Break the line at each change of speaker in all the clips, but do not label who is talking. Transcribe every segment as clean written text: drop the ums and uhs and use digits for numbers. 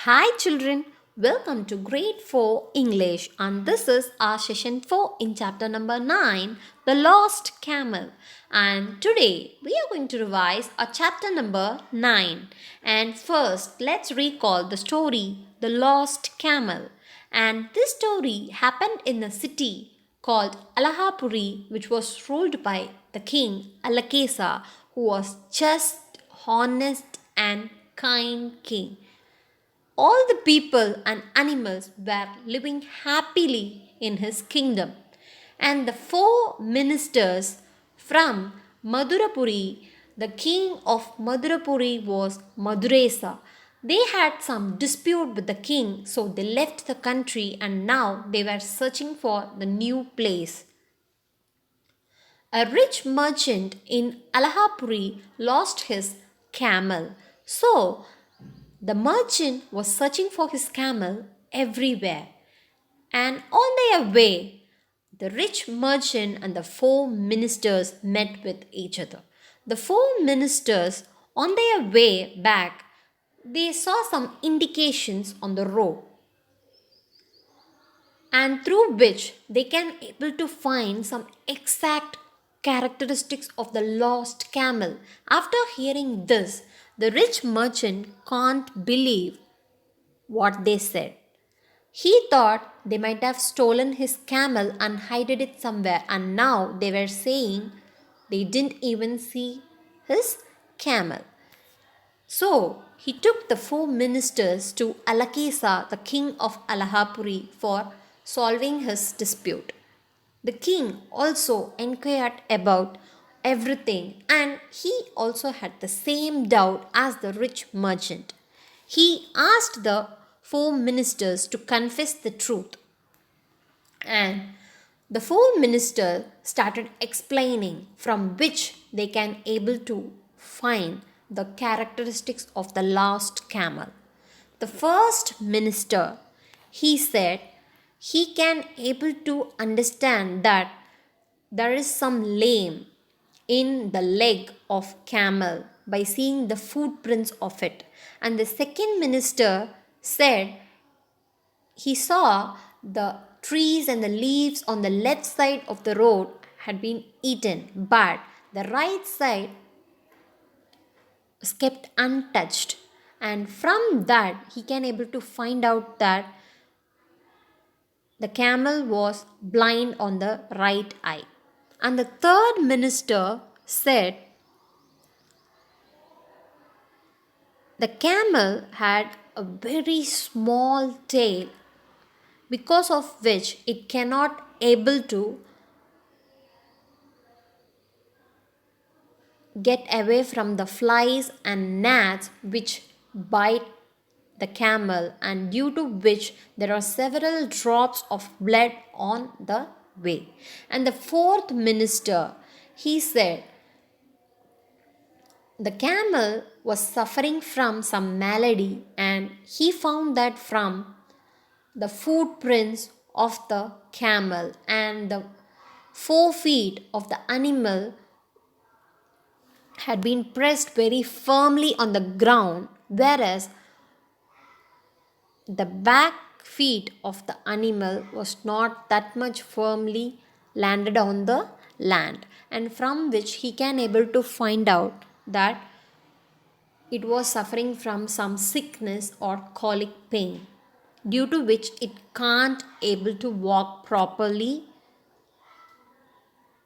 Hi children, welcome to grade 4 English and this is our session 4 in chapter number 9, The Lost Camel. And today we are going to revise our chapter number 9. And first, let's recall the story, The Lost Camel. And this story happened in a city called Alahapuri, which was ruled by the king Alakesa, who was just, honest and kind king. All the people and animals were living happily in his kingdom. And the four ministers from Madurapuri, the king of Madurapuri was Maduresa. They had some dispute with the king, so they left the country and now they were searching for the new place. A rich merchant in Alahapuri lost his camel. So the merchant was searching for his camel everywhere. And on their way, the rich merchant and the four ministers met with each other. The four ministers, on their way back, they saw some indications on the road and through which they can able to find some exact characteristics of the lost camel. After hearing this, the rich merchant can't believe what they said. He thought they might have stolen his camel and hidden it somewhere, and now they were saying they didn't even see his camel. So he took the four ministers to Alakesa, the king of Alahapuri, for solving his dispute. The king also inquired about everything and he also had the same doubt as the rich merchant. He asked the four ministers to confess the truth and the four ministers started explaining from which they can able to find the characteristics of the lost camel. The first minister, he said he can able to understand that there is some lame in the leg of camel by seeing the footprints of it. And the second minister said he saw the trees and the leaves on the left side of the road had been eaten, but the right side was kept untouched. And from that, he can able to find out that the camel was blind on the right eye. And the third minister said the camel had a very small tail because of which it cannot able to get away from the flies and gnats which bite the camel and due to which there are several drops of blood on the way. And the fourth minister, he said the camel was suffering from some malady and he found that from the footprints of the camel and the 4 feet of the animal had been pressed very firmly on the ground, whereas the back feet of the animal was not that much firmly landed on the land, and from which he can able to find out that it was suffering from some sickness or colic pain, due to which it can't able to walk properly.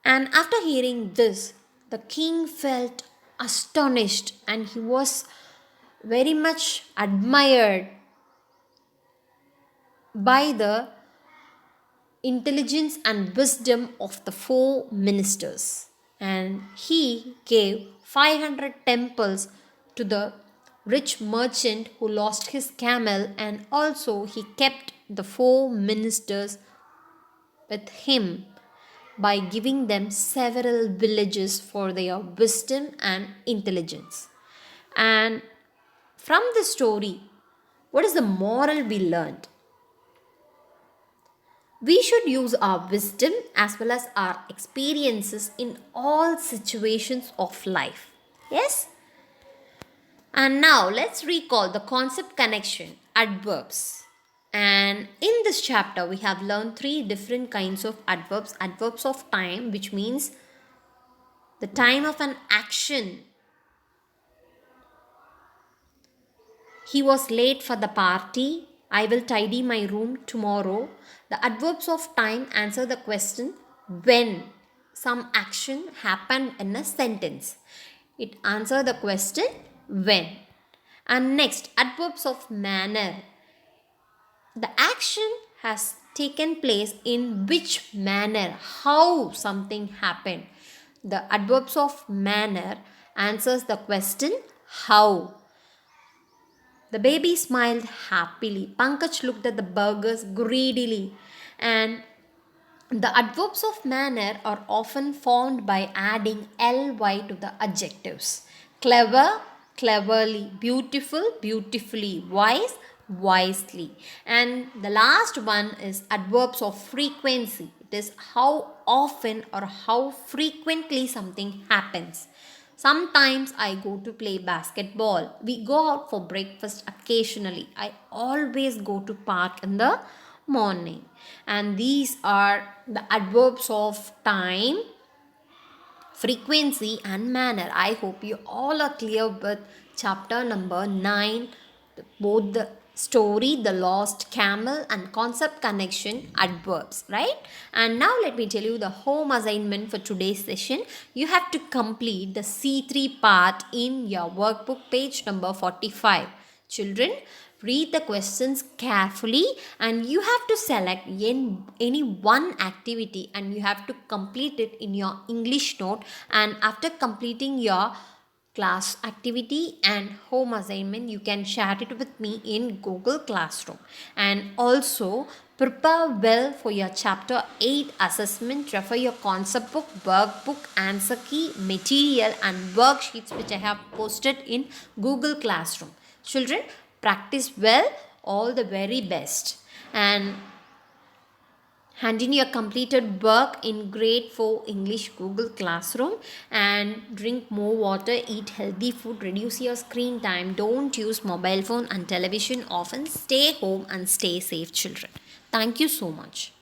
And after hearing this, the king felt astonished and he was very much admired by the intelligence and wisdom of the four ministers. And he gave 500 temples to the rich merchant who lost his camel, and also he kept the four ministers with him by giving them several villages for their wisdom and intelligence. And from the story, what is the moral we learned? We should use our wisdom as well as our experiences in all situations of life. Yes? And now let's recall the concept connection, adverbs. And in this chapter, we have learned three different kinds of adverbs. Adverbs of time, which means the time of an action. He was late for the party. I will tidy my room tomorrow. The adverbs of time answer the question when some action happened in a sentence. It answers the question when. And next, adverbs of manner. The action has taken place in which manner, how something happened. The adverbs of manner answers the question how. The baby smiled happily. Pankaj looked at the burgers greedily. And the adverbs of manner are often formed by adding ly to the adjectives. Clever, cleverly. Beautiful, beautifully. Wise, wisely. And the last one is adverbs of frequency. It is how often or how frequently something happens. Sometimes I go to play basketball. We go out for breakfast occasionally. I always go to park in the morning. And these are the adverbs of time, frequency and manner. I hope you all are clear with chapter number 9, both the story, the lost camel and concept connection adverbs, right? And now let me tell you the home assignment for today's session. You have to complete the C3 part in your workbook page number 45. Children, read the questions carefully and you have to select any one activity and you have to complete it in your English note. And after completing your class activity and home assignment, you can share it with me in Google Classroom. And also prepare well for your chapter 8 assessment. Refer your concept book, workbook, answer key, material and worksheets which I have posted in Google Classroom. Children, practice well. All the very best. And hand in your completed work in grade 4 English Google Classroom. And drink more water, eat healthy food, reduce your screen time, don't use mobile phone and television often, stay home and stay safe, children. Thank you so much.